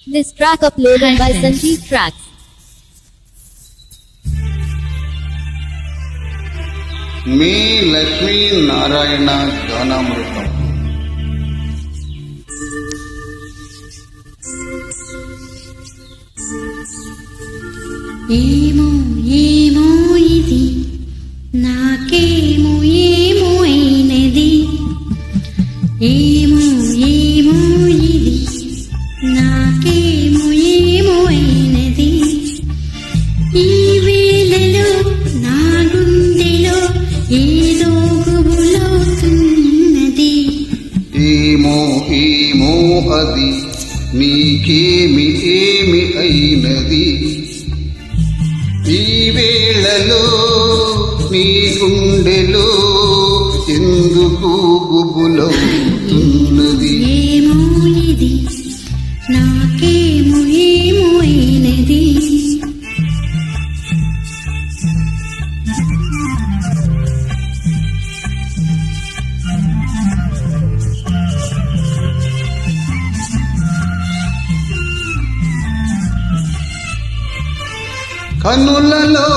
This track uploaded by Sanjeev Tracks. మీ లక్ష్మీ నారాయణ గానామృతం. ఏమో ఏమో ఇది నాకేమో ఏమో అయినది, ఏమో ఏమో ఇది నాకేమో ఏమో అయినది. ఈ వేళలో నా గుండెలో ఏదో గుబులవుతున్నది. ఏమో ఏమో అది నీకేమి ఏమి అయినది. ఈ వేళలో నీ గుండెలో ఎందుకు గుబులవుతున్నది. ఏమో ఇది నాకేమో ఏమో అయినది. కనులలో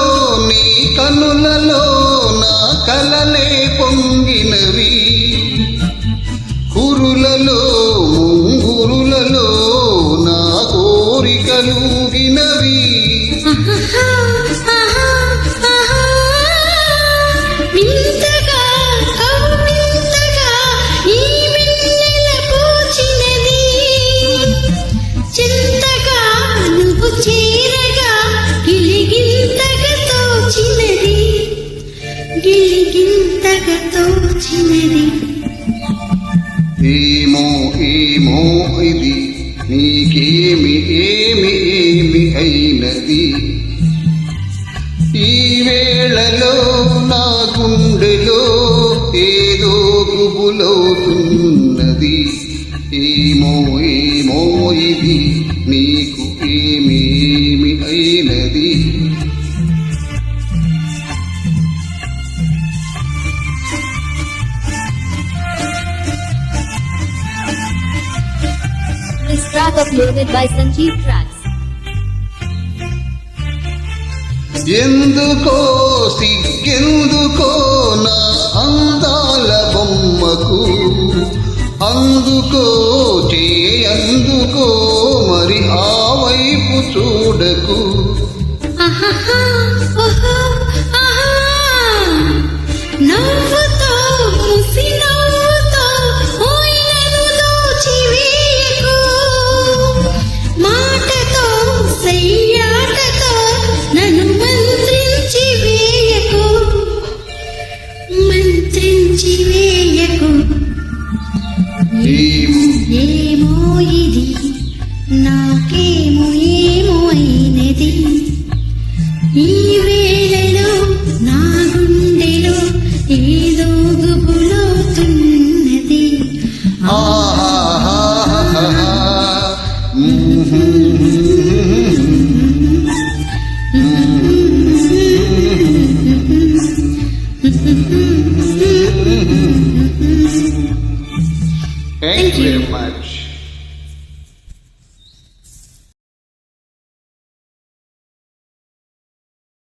నీ కనులలో నా కలలే పొంగినవి, కురులలో ముంగురులలో నా కోరికలుగినవి. వింతగా కవ్వింతగా ఈ వెన్నెల పూచినది, చింతగా నువ్వు చేరగా గిలిగింతగా తోచినది, గిలిగింతగా తోచినది. ఏమో ఏమో ఇది నీకేమి ఏమి ఏమి అయినది. ఈ వేళలో నా గుండెలో ఏదో గుబులవుతున్నది. ఏమో ఏమో ఇది నీకు ఏమి ఏమి అయినది. This track uploaded by Sanjeev Tracks. ఎందుకో సిగ్గెందుకో నా అందాల బొమ్మకు, అందుకో అందుకో మరి ఆ వైపు చూడకు. ఆహాహా, ఓహో, ఆహా. నవ్వుతో ముసి నవ్వుతో ఊయలను దోచివేయకు, మాటతో సయ్యాటతో నన్ను మంత్రించి వేయకు, మంత్రించి వేయకు. ఏమో ఏమో ఇది నాకే